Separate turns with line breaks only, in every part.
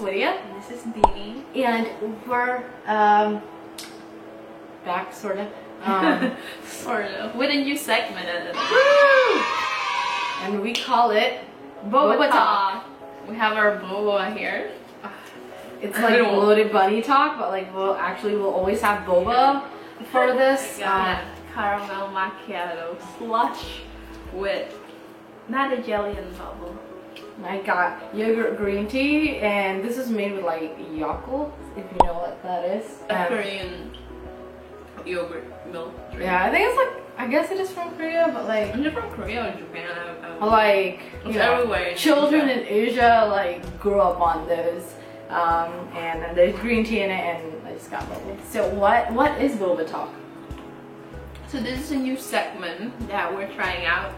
Lydia.
This is Dee.
And we're back, sort of.
Sort of. With a new segment.
Woo! And we call it Boba Talk.
We have our boba here.
It's like loaded bunny talk, but like we'll always have boba for this.
Caramel macchiato slush with not a jelly and bubble.
I got yogurt green tea, and this is made with like Yakult, if you know what that is.
Korean yogurt milk drink.
Yeah, I think it's like, I guess it is from Korea, but like,
is it from Korea or Japan?
Like,
it's everywhere.
Children in Asia like grew up on those, and then there's green tea in it, and I just got bubble. So what is Boba Talk?
So this is a new segment that we're trying out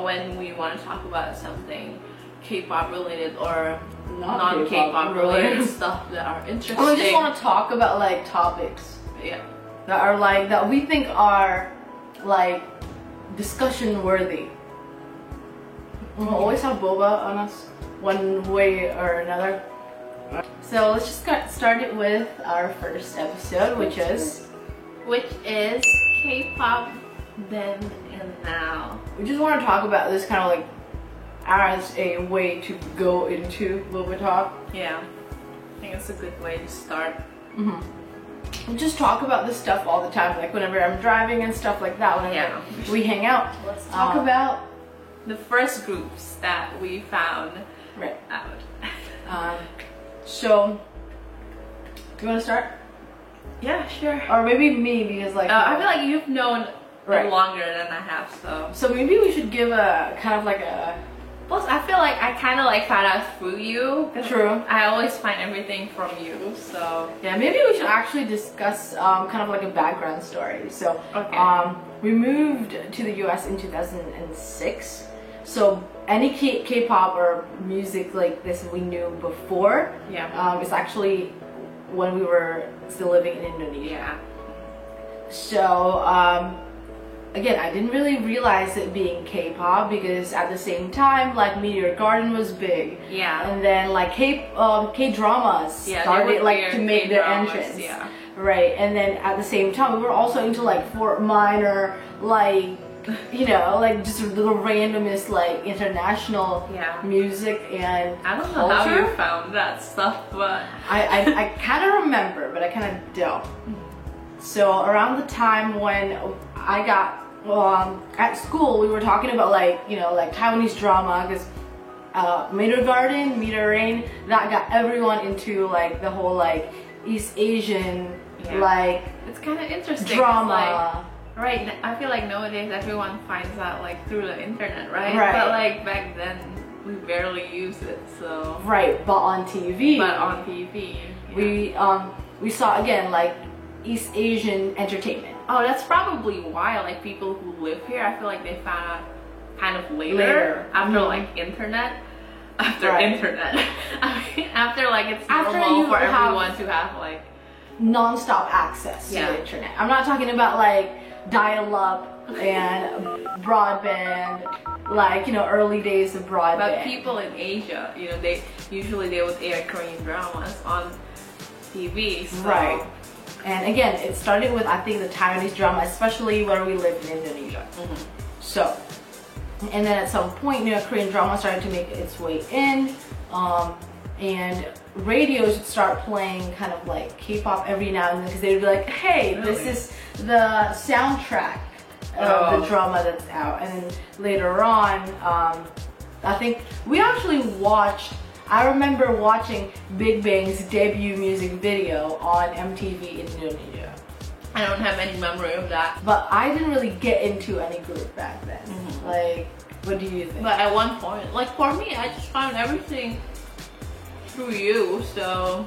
when we want to talk about something K-pop related or non-K-pop related stuff that are interesting.
We just want to talk about like topics,
yeah,
that are like that we think are like discussion worthy. We'll always have boba on us, one way or another. So let's just get started with our first episode, which is
K-pop then and now.
We just want to talk about this kind of like as a way to go into Boba Talk.
Yeah, I think it's a good way to start.
We just talk about this stuff all the time, like whenever I'm driving and stuff like that. Whenever we hang out, let's talk about
the first groups that we found out.
So, do you want to start?
Yeah, sure.
Or maybe me, because like
I feel like you've known longer than I have, so
maybe we should give a kind of like a.
Plus, I feel like I kind of like found out through you.
True.
I always find everything from you, so
yeah. Maybe we should actually discuss kind of like a background story. So, we moved to the U.S. in 2006. So any K-pop or music like this we knew before.
Yeah.
It's actually when we were still living in Indonesia.
Yeah.
So again, I didn't really realize it being K-pop because at the same time, like Meteor Garden was big.
Yeah.
And then like K-dramas started like to make their entrance.
Yeah.
Right. And then at the same time, we were also into like Fort Minor, like, you know, like just the randomest like international music and
I don't know how you found that stuff, but
I kind of remember, but I kind of don't. So around the time when I got at school, we were talking about like, you know, like Taiwanese drama, because Meteor Garden, Meteor Rain, that got everyone into like the whole like East Asian like
it's kind of interesting
drama.
Right, I feel like nowadays everyone finds out like through the internet, right? But like back then we barely used it, so
but on TV. We saw again like East Asian entertainment.
Oh, that's probably why like people who live here, I feel like they found out kind of later. After like internet. After internet. After like it's normal for everyone to have like
non-stop access to the internet. I'm not talking about like dial-up and broadband, like, you know, early days of broadband.
But people in Asia, you know, they would air Korean dramas on TV. So.
Right. And again, it started with, I think, the Taiwanese drama, especially where we lived in Indonesia. So, and then at some point, you know, Korean drama started to make its way in, and radios would start playing kind of like K-pop every now and then, because they would be like, hey, this is the soundtrack of the drama that's out. And then later on, I think we actually watched, I remember watching Big Bang's debut music video on MTV in Indonesia.
I don't have any memory of that.
But I didn't really get into any group back then. Like, what do you think?
But at one point, like for me, I just found everything through you, so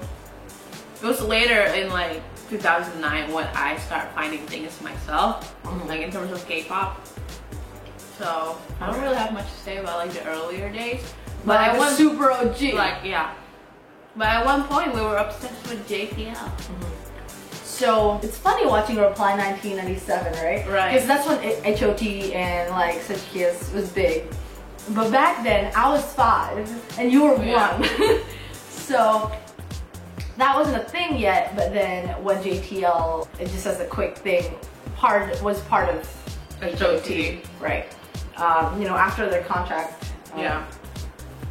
it was later in like 2009 when I started finding things myself, like in terms of K-pop. So I don't really have much to say about like the earlier days.
But I was super OG.
Like but at one point we were obsessed with JPL.
So it's funny watching Reply 1997, right?
Right.
Because that's when HOT and like Such Kiss was big. But back then I was 5 and you were 1. So So that wasn't a thing yet, but then when JTL, it just as a quick thing, was part of
HOT.
Right. You know, after their contract.
Yeah.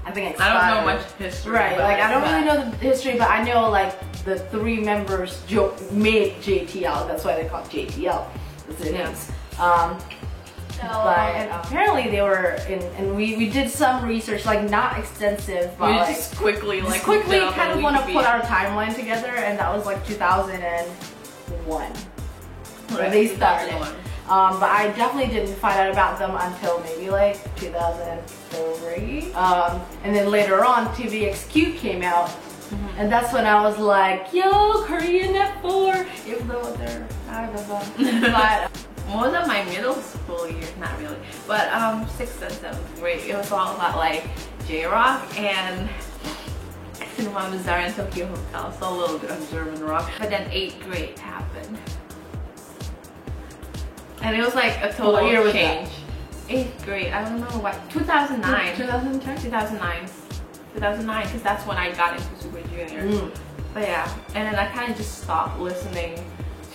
I think expired.
I don't know much history.
Right. Like I don't really know the history, but I know like the 3 members made JTL. That's why they call it JTL. That's their names. But apparently they were in, and we did some research, like not extensive, but
We
like
just quickly
kind of want to put our timeline together, and that was like 2001.
Right,
They started.
2001.
But I definitely didn't find out about them until maybe like 2003. And then later on, TVXQ came out, and that's when I was like, yo, Korean Net4, even though they're out of them. But
most of my middle school years, not really, but 6th and 7th grade, it was all about like J-Rock and Cinema Bazaar and Tokyo Hotel, so a little bit of German rock. But then 8th grade happened. And it was like a total
What year was
change. 8th grade, I don't know what, 2009.
2010?
2009. 2009, because that's when I got into Super Junior. But yeah, and then I kind of just stopped listening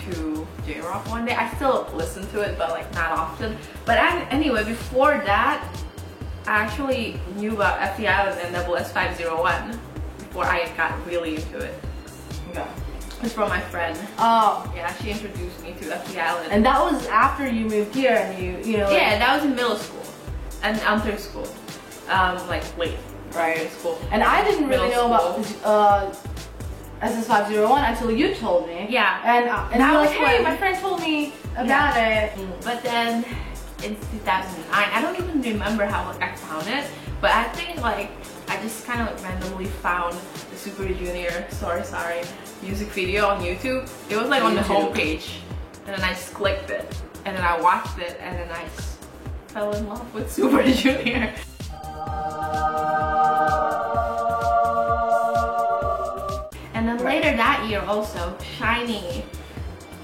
to J-Rock one day. I still listen to it, but like not often. But anyway, before that, I actually knew about FT Island and SS501 before I got really into it.
Okay.
It's from my friend.
Oh.
Yeah, she introduced me to FT Island.
And that was after you moved here and you know.
Yeah, that was in middle school and elementary school. Like late.
Right.
School.
And I didn't really know about SS501 until you told me.
Yeah.
And I was like, hey,
when-
my friend told me about it.
But then in 2009, I don't even remember how I found it, but I think like I just kind of like randomly found the Super Junior Sorry music video on YouTube. It was like on the homepage, and then I just clicked it, and then I watched it, and then I just fell in love with Super Junior. And then later that year also, Shiny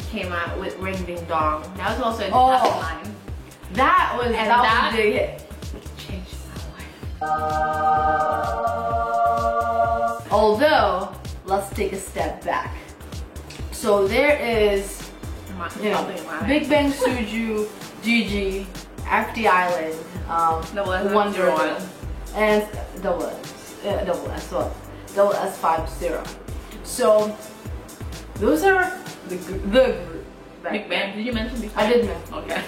came out with Ring Ding Dong. That was also in 2009.
That was
that
a big hit.
changed my life.
Although, let's take a step back. So there is, you know, Big Bang Suju, GG, FT Island, Wonder Woman, and double S50. So those are the group.
Big Bang, did you mention before?
I did mention.
Okay.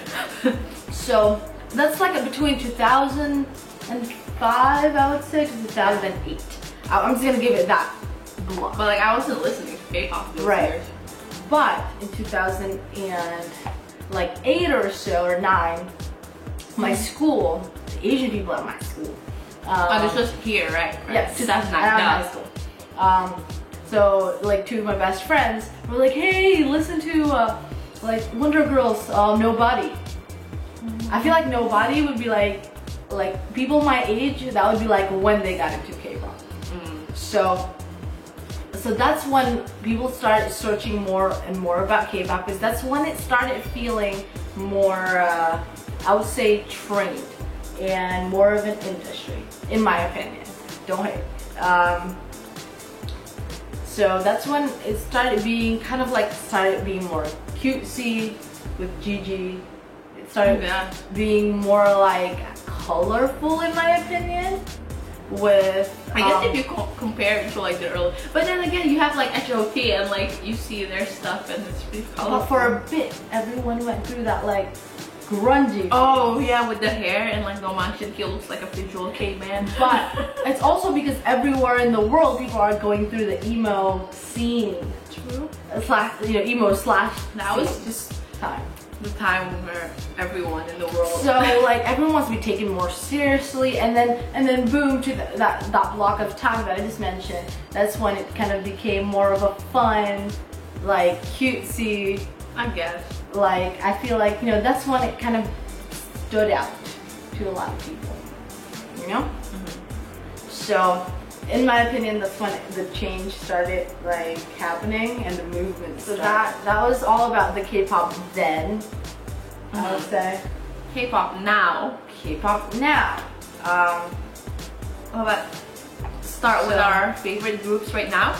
So that's like between 2005, I would say, to 2008. I'm just gonna give it that block.
But like I wasn't listening to K-pop those
Right.
years.
But in 2008 or so, or 9, my school, the Asian people at my school.
This was here, right?
Yes.
2009.
At
no.
high school. So like 2 of my best friends were like, hey, listen to like Wonder Girls, Nobody. I feel like Nobody would be like people my age, that would be like when they got into K-pop. So that's when people started searching more and more about K-pop, because that's when it started feeling more, I would say, trained and more of an industry, in my opinion. Don't hate. So that's when it started being started being more cutesy with Gigi. It started being more like colorful, in my opinion. With
I guess if you compare it to like the early, but then again you have like HOT and like you see their stuff and it's pretty colorful.
but for a bit, everyone went through that like grungy.
Oh yeah, with the hair and like Noman Shinki looks like a visual caveman.
But it's also because everywhere in the world people are going through the emo scene.
True.
Emo slash.
That was just
time.
the time where everyone in the world.
So like everyone wants to be taken more seriously, and then boom, to that block of time that I just mentioned. That's when it kind of became more of a fun, like cutesy.
I guess.
Like I feel like that's when it kind of stood out to a lot of people. So in my opinion, that's when the change started like happening and the movement. So that was all about the K-pop then. I would say.
K-pop now.
K-pop now.
What about start with our favorite groups right now.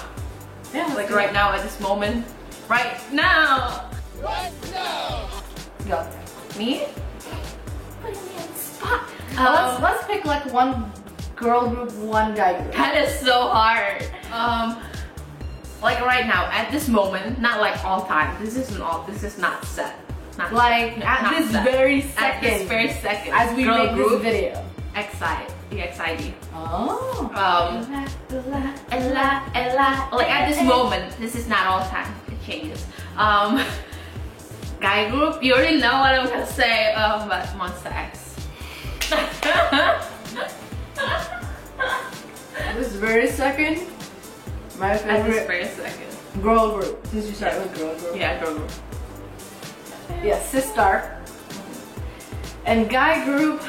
Yeah,
Like right now at this moment. Right now.
Go.
Me? Putting me on the spot.
Let's pick like one girl group, one guy group.
That is so hard. Like right now, at this moment, not like all time. This is not set. Not
Like
set.
at
Not
this
set.
very
At
second,
this very second.
as we
girl
make
group,
this video.
the XID.
Oh.
Ella. Like at this moment, this is not all time. It changes. Guy group, you already know what I'm gonna say, but Monster X.
This very second, my
At this
favorite
very second.
girl group. Since you started with girl group.
Yeah, girl group.
Yeah, Sistar. And guy group,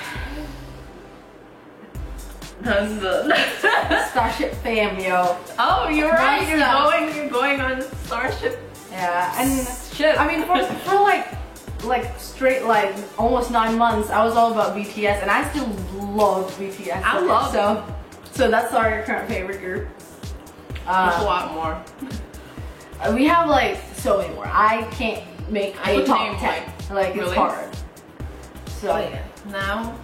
Starship Fam, yo.
Oh, you're right.
Non-stop.
You're going on Starship.
Yeah, and
Ship.
I mean for like straight like almost 9 months, I was all about BTS, and I still love BTS.
I love
so that's our current favorite group.
There's a lot more.
We have like so many more. I can't make
I
a
could
top
name,
10. Like it's
really?
hard. So
Now,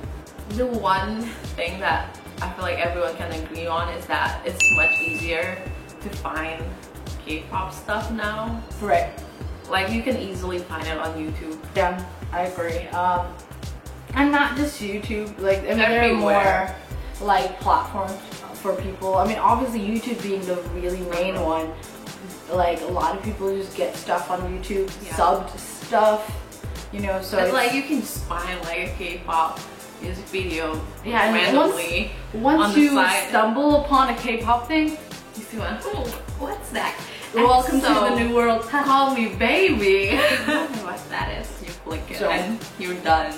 the one thing that I feel like everyone can agree on is that it's much easier to find K-pop stuff now.
right.
Like you can easily find it on YouTube.
Yeah, I agree. And not just YouTube. Like I mean, there are
Everywhere.
more like platforms for people. I mean, obviously YouTube being the really main one. Like a lot of people just get stuff on YouTube,
Yeah.
subbed stuff. You know, so
It's
it's
like you can just find like a K-pop music video
yeah, and
randomly.
once
on the
you
side.
stumble upon a K-pop thing,
You see what? Oh, what's that?
welcome
So,
to the new world.
Call me baby. What that is? You click it
So-
and you're done.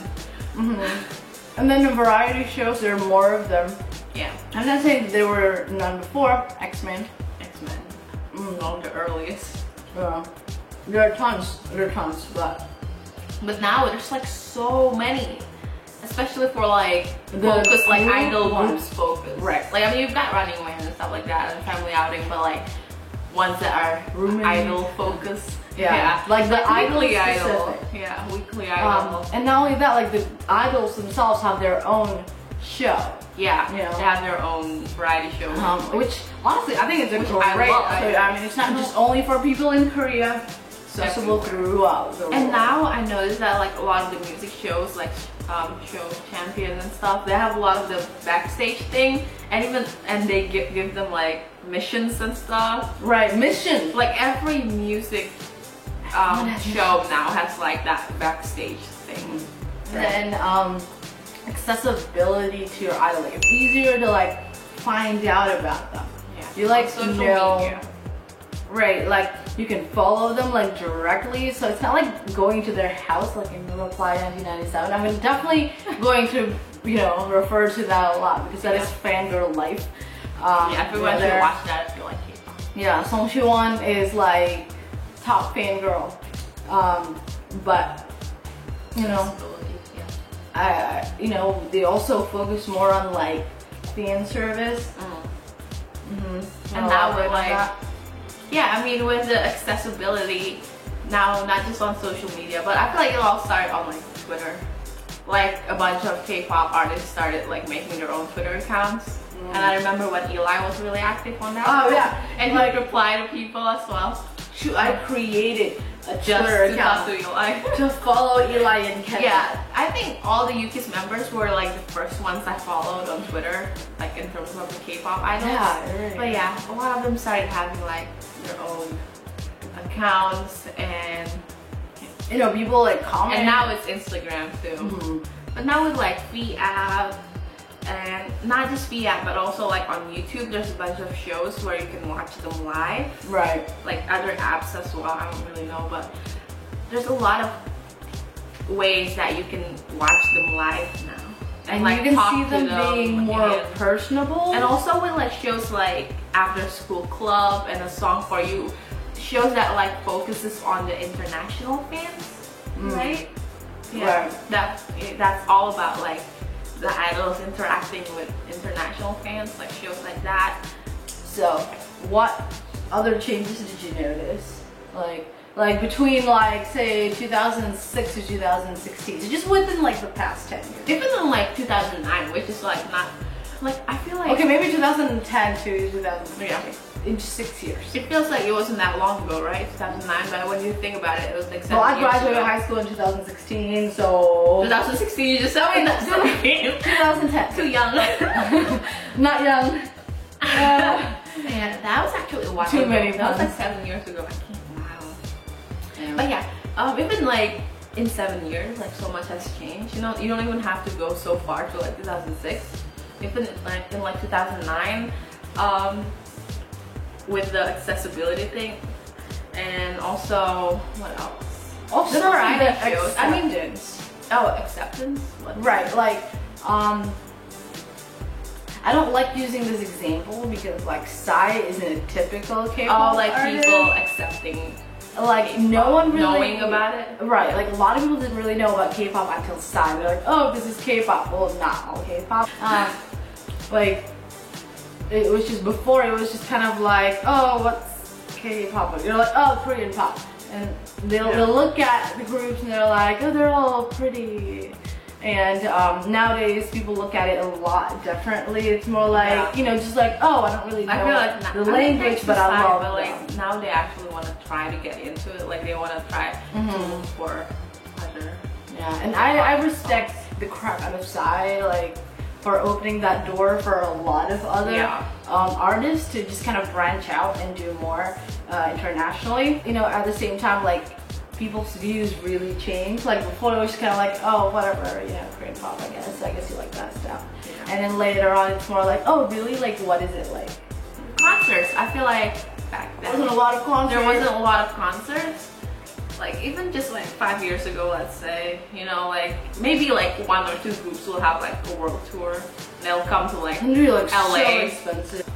And then the variety shows, there are more of them.
Yeah.
I'm not saying there were none before. X-Men.
X-Men. One of the earliest.
There are tons.
But now there's like so many. Especially for like
The
focus, like
group
idol
ones.
groups focus.
Right.
Like I mean you've got Running Man and stuff like that and Family Outing, but like ones that are
Roommate.
idol focus.
Yeah. Like the idol
Weekly Idol.
specific.
Yeah, Weekly Idol.
And not only that, like the idols themselves have their own show.
Yeah,
you know.
they have their own variety show.
Which honestly, I think it's a
Which
great.
I love.
I mean, it's not just only for people in Korea. It's accessible throughout the world.
And now I noticed that like a lot of the music shows, like show champions and stuff, they have a lot of the backstage thing, and they give them like missions and stuff.
Right, mission.
Like every music show now has like that backstage thing.
And then accessibility to your idol. Like, it's easier to like find out about them.
Yeah.
You like
On social
know.
media.
Right, like you can follow them like directly, so it's not like going to their house like in Reply 1997. I mean, definitely going to, you know, refer to that a lot because that is fangirl life.
Yeah, everyone should
there-
watch that if you like K-pop.
Yeah, Song Siwon is like top fangirl, but you know,
Yeah.
you know, they also focus more on like fan service.
And now we're like, yeah, I mean with the accessibility now, not just on social media, but I feel like it all started on like Twitter. Like a bunch of K-pop artists started like making their own Twitter accounts. And I remember when Eli was really active on that.
Oh yeah,
And he would reply to people as well.
shoot, I created a
Just
Twitter
to talk
account
to Eli.
to follow Eli and Kevin.
Yeah, I think all the Yuki's members were like the first ones I followed on Twitter, like in terms of the K-pop idols.
Yeah, right.
But yeah, a lot of them started having like their own accounts, and
You know, people like comment.
and now it's Instagram too. But now with like V-App, and not just V-App, but also like on YouTube, there's a bunch of shows where you can watch them live.
Right.
Like other apps as well, I don't really know, but there's a lot of ways that you can watch them live now.
And
like
you can
talk
see
to
them being more
and-
personable.
And also with like shows like After School Club and A Song for You, shows that like focuses on the international fans, right? Yeah,
Right.
that's all about like the idols interacting with international fans, like shows like that.
So what other changes did you notice? Like between like say 2006 to 2016, so just within like the past 10 years.
Even in like 2009, which is like not, like I feel like.
Okay, maybe 2010 to 2016.
Yeah.
In just 6 years.
It feels like it wasn't that long ago, right? 2009, but when you think about it was like 7
Well, I
years
graduated
ago.
high school in 2016, so
2016, you just said that's
2010.
too young.
Not young.
Yeah, that was actually a while
Too
ago.
many
That was like
puns.
7 years ago. I can't. Wow.
Yeah.
But yeah, even like in 7 years, like so much has changed. You know, you don't even have to go so far to like 2006. Even like in like 2009, with the accessibility thing, and also what else?
Also,
The variety
the
shows. I mean, acceptance. What?
right, like, I don't like using this example because like Psy isn't a typical K-pop
Oh, like
artist.
people accepting,
Like no one really
knowing about it.
Right, like a lot of people didn't really know about K-pop until Psy. They're like, oh, this is K-pop. Well, not all K-pop. Like it was just before. It was just kind of like, oh, what's K-pop? You're like, oh, Korean pop, and they'll look at the groups and they're like, oh, they're all pretty. And nowadays people look at it a lot differently. It's more like, you know, just like, oh, I don't really know
I feel like
the language, but I love
but
them.
like now they actually want to try to get into it. Like they want to try to look for other.
Yeah, and I respect the crap out of Psy, like for opening that door for a lot of other artists to just kind of branch out and do more internationally. You know, at the same time, like people's views really change. Like before it was kind of like, oh, whatever, you know, Korean pop, I guess you like that stuff.
Yeah.
And then later on it's more like, oh, really? Like what is it like?
Concerts. I feel like back then
There wasn't a lot of concerts.
there wasn't a lot of concerts. Like even just like 5 years ago, let's say, you know, like maybe like 1 or 2 groups will have like a world tour. And they'll come to like
And really, like
LA.
so expensive.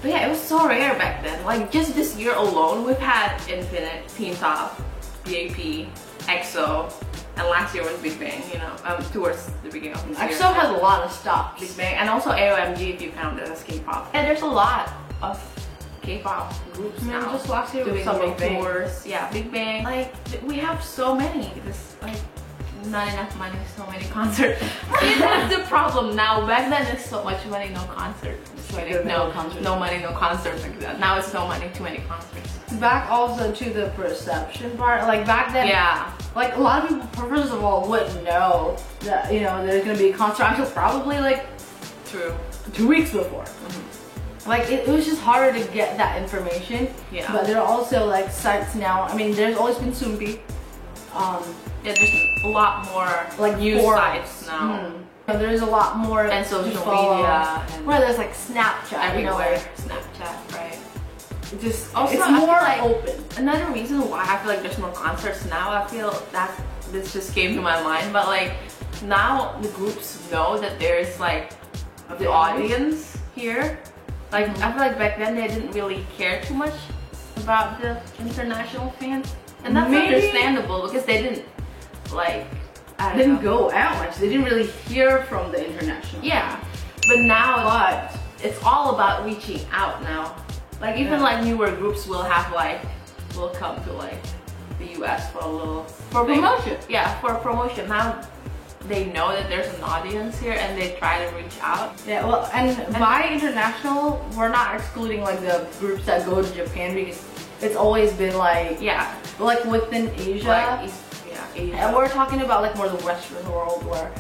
But yeah, it was so rare back then. Like just this year alone, we've had Infinite, Teen Top, BAP, EXO, and last year was Big Bang. You know, towards the beginning of this year.
EXO has a lot of stops.
Big Bang, and also AOMG if you count it as K-pop. And there's a lot of K-pop groups
I mean,
now
just last year was
doing
some
world
Big Bang.
tours. Yeah, Big Bang. Like we have so many. This like not enough money, so many concerts. See, that's the problem now. Back then, it's so much money, no concerts.
Like,
Like,
no concerts.
no money, no concerts like that. Now it's no money, too many concerts.
Back also to the perception part. Like back then,
Yeah.
like a lot of people, first of all, wouldn't know that, you know, there's gonna be a concert until probably like
True.
2 weeks before. Like it was just harder to get that information.
Yeah.
But there are also like sites now. I mean, there's always been Soompi.
Yeah, there's a lot more
Like
news
forums.
sites now.
There's a lot more
And
to
social
follow.
media and
Where there's like Snapchat, you know,
everywhere.
like
Snapchat, right?
it just
Also,
it's
I feel
more
like-
open.
Another reason why I feel like there's more concerts now, I feel that this just came to my mind, but like now the groups know that there's like the audience here. Like I feel like back then they didn't really care too much about the international fans, and that's
Maybe-
understandable because they didn't like I don't
Didn't
know.
go out much. They didn't really hear from the international.
Yeah, but now
But
it's all about reaching out now. Like even like newer groups will have like will come to like the US for a little
for
thing.
promotion.
Yeah, for promotion. Now they know that there's an audience here and they try to reach out.
Yeah, well, and by international, we're not excluding like the groups that go to Japan because it's always been like,
Yeah,
like within Asia.
like Asia.
And we're talking about like more the Western world where,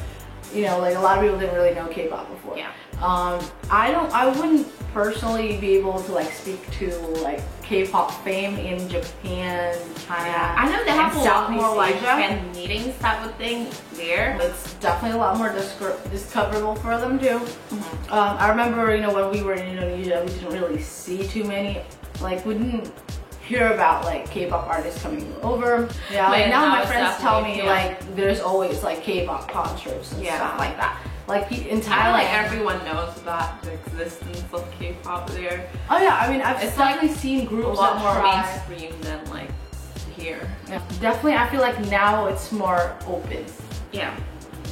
you know, like a lot of people didn't really know K-pop before.
Yeah.
I wouldn't personally be able to like speak to like K-pop fame in Japan, China.
I know they have
and
a lot more
Southeast
like
Asia.
fan meetings type of thing there.
It's definitely a lot more discoverable for them too. I remember, you know, when we were in Indonesia, we didn't really see too many, like we didn't hear about like K-pop artists coming over. Yeah,
But
like now
now
my
it's
friends tell me
definitely,
like there's always like K-pop concerts and stuff like that. Like in
I feel
Thailand.
like everyone knows about the existence of K-pop there.
Oh yeah, I mean I've
It's
definitely seen
A
groups
lot
that
more
try.
mainstream than like here.
Yeah. Definitely, I feel like now it's more open.
Yeah,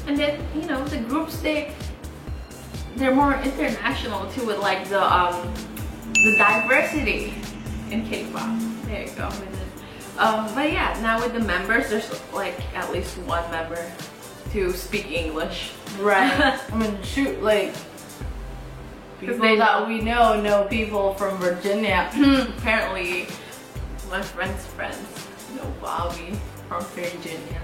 and then you know the groups they're more international too with like the the diversity in K-pop. There you go. But yeah, now with the members, there's like at least one member to speak English.
Right. I mean, shoot, like people that we know people from Virginia.
Apparently, my friends know Bobby from Virginia.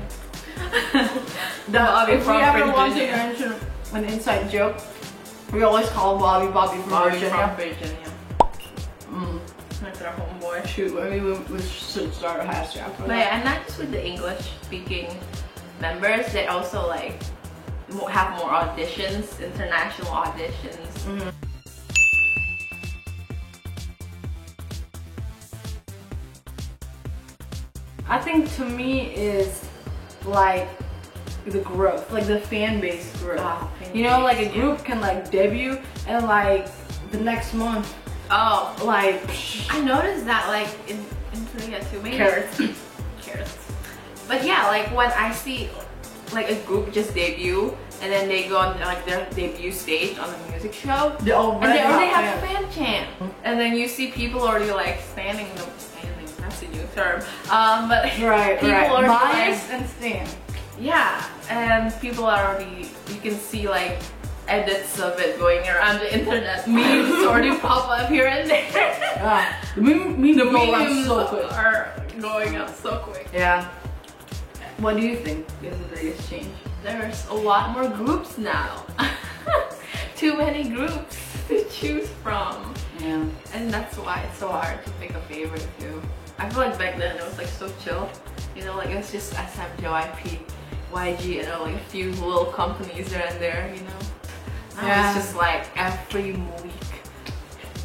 Bobby if we ever want to mention an inside joke, we always call Bobby from Virginia.
That's our homeboy.
Shoot, maybe we should start a hashtag for
that.
But
and not just with the English speaking members, they also like have more auditions, international auditions.
I think to me is like the growth, like the fan base growth. You know, like a group can like debut and like the next month.
Oh,
like
I noticed that like in Korea too. Maybe
carrots.
But yeah, like when I see like a group just debut and then they go on like their debut stage on the music show,
they already
have a fan chant, and then you see people already like standing. That's a new term. But people already
bias and stand.
Yeah, and people are already. You can see like edits of it going around the internet. Memes already pop up here and there.
The memes so quick.
Are going up so quick.
Yeah. What do you think is the biggest change?
There's a lot more groups now. Too many groups to choose from.
Yeah.
And that's why it's so hard to pick a favorite too. I feel like back then it was like so chill. You know, like it was just SM, JYP, YG, and like a few little companies there and there, you know. Now it's just like every week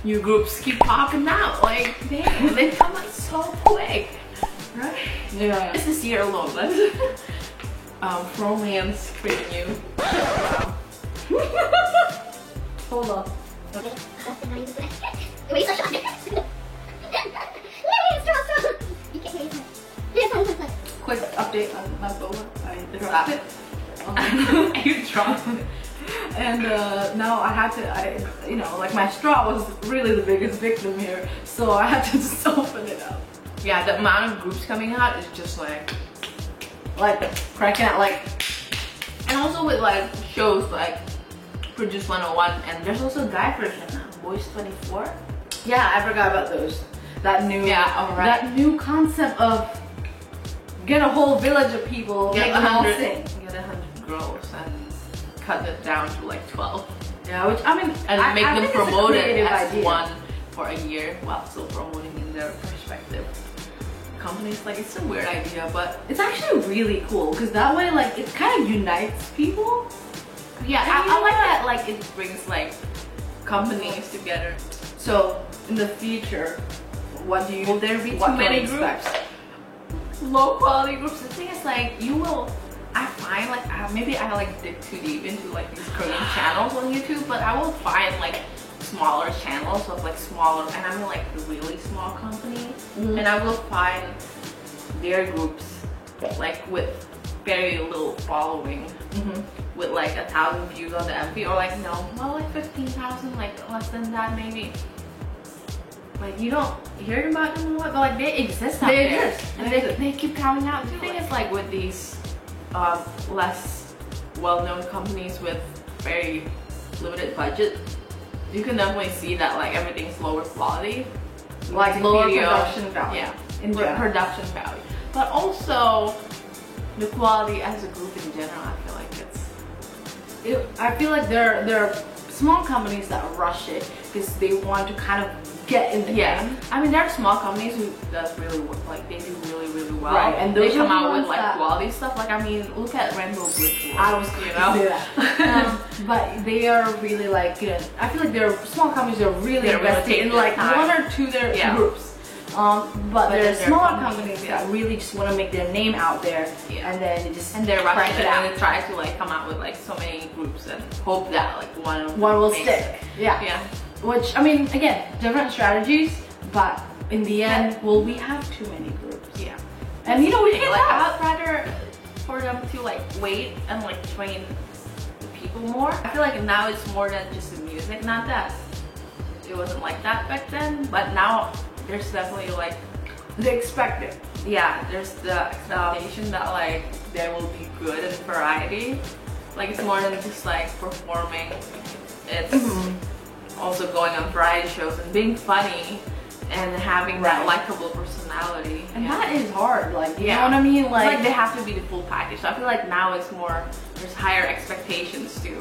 new groups keep popping out. Like damn, they come out so quick. Right?
Yeah.
It's this year alone. Let's Romance creating you. Wow.
Hold on. Quick update on my boa. I dropped it.
You dropped it.
And now I had to, you know, like my straw was really the biggest victim here, so I had to just open it up.
Yeah, the amount of groups coming out is just like
cracking out like.
And also with like shows like Produce 101, and there's also a guy version now, Boys 24.
Yeah, I forgot about those. That new, that new concept of get a whole village of people,
get
make them all sing.
Get 100 girls and cut it down to like 12.
Yeah, which I mean,
and make them promote it as
idea.
One for a year while still promoting in their perspective companies. Like it's a weird idea, but
it's actually really cool because that way, like, it kind of unites people.
Yeah, I like that. Like it brings like companies together.
So in the future, what do you?
Will there be too many groups? Low quality groups. The thing is, like, you will. I find like maybe I like dig too deep into like these Korean channels on YouTube, but I will find like smaller channels of like smaller, and I mean like really small companies, and I will find their groups like with very little following, with like 1,000 views on the MV, or like no, well like 15,000, like less than that maybe. Like you don't hear about them a lot, but like they exist out there, and they keep coming out. The thing is, like with these less well-known companies with very limited budget, you can definitely see that like everything's lower quality,
like lower production value.
Yeah, production value, but also the quality as a group in general. I feel like
I feel like there are small companies that rush it because they want to kind of get in the game.
I mean, there are small companies who does really like they do really well,
right? And
they come out with like quality stuff. Like I mean, look at Rainbow Bridge.
I was going to say that. But they are really like, you know, I feel like they're small companies that are really invested in like one or two their groups. But there's smaller companies that really just want to make their name out there, and then they just
they're rushing it out and try to like come out with like so many groups and hope that like one
will stick. Yeah. Which I mean, again, different strategies, but in the end, will we have too many groups?
Yeah.
And you know, we can
like I'd rather for them to like wait and like train the people more. I feel like now it's more than just the music, not that it wasn't like that back then. But now there's definitely like,
They expect it.
yeah, there's the expectation that like there will be good and variety. Like it's more than just like performing. It's also going on variety shows and being funny and having that likable personality.
And that is hard, like, you
Yeah.
know what I mean?
Like they have to be the full package. So I feel like now it's more, there's higher expectations too.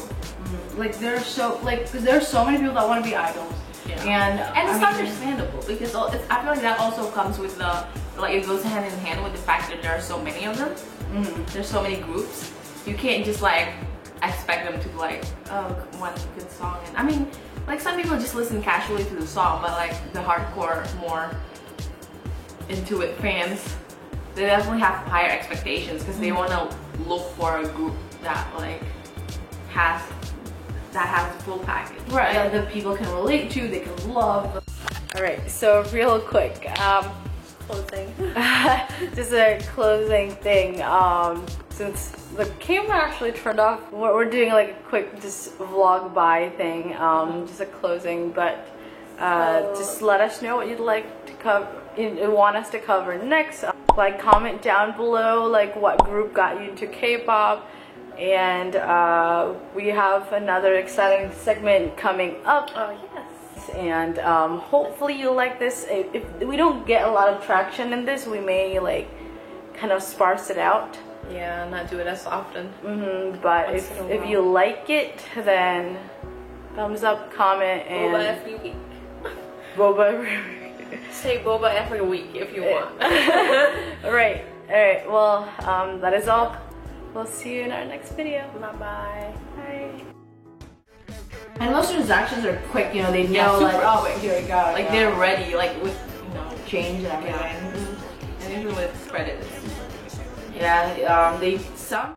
like there's so, like, because there's so many people that want to be idols.
Yeah.
And
it's
I mean,
understandable because it's, I feel like that also comes with the, like it goes hand in hand with the fact that there are so many of them. There's so many groups. You can't just like expect them to like, oh, one good song. And I mean, like some people just listen casually to the song, but like the hardcore, more into it fans, they definitely have higher expectations because they want to look for a group that like has the full package.
right, that people can relate to, they can love. All right, so real quick,
Closing.
just a closing thing. Since the camera actually turned off, we're doing like a quick just vlog by thing. Just a closing, but just let us know what you'd like to cover, you want us to cover next. Like comment down below, like what group got you into K-pop. And we have another exciting segment coming up.
Oh yes.
And hopefully you like this. If we don't get a lot of traction in this, we may like kind of sparse it out.
Yeah, not do it as often.
But
Once in a
if
while.
you like it, then thumbs up, comment, and
Boba every week.
boba.
Say boba every week if you want.
All right. Well, that is all. We'll see you in our next video.
Bye-bye.
Bye. And most transactions are quick, you know, they know
super
like, oh wait, here we go.
Like they're ready, like with, you know,
change and everything.
yeah. And even with credits.
Yeah, they some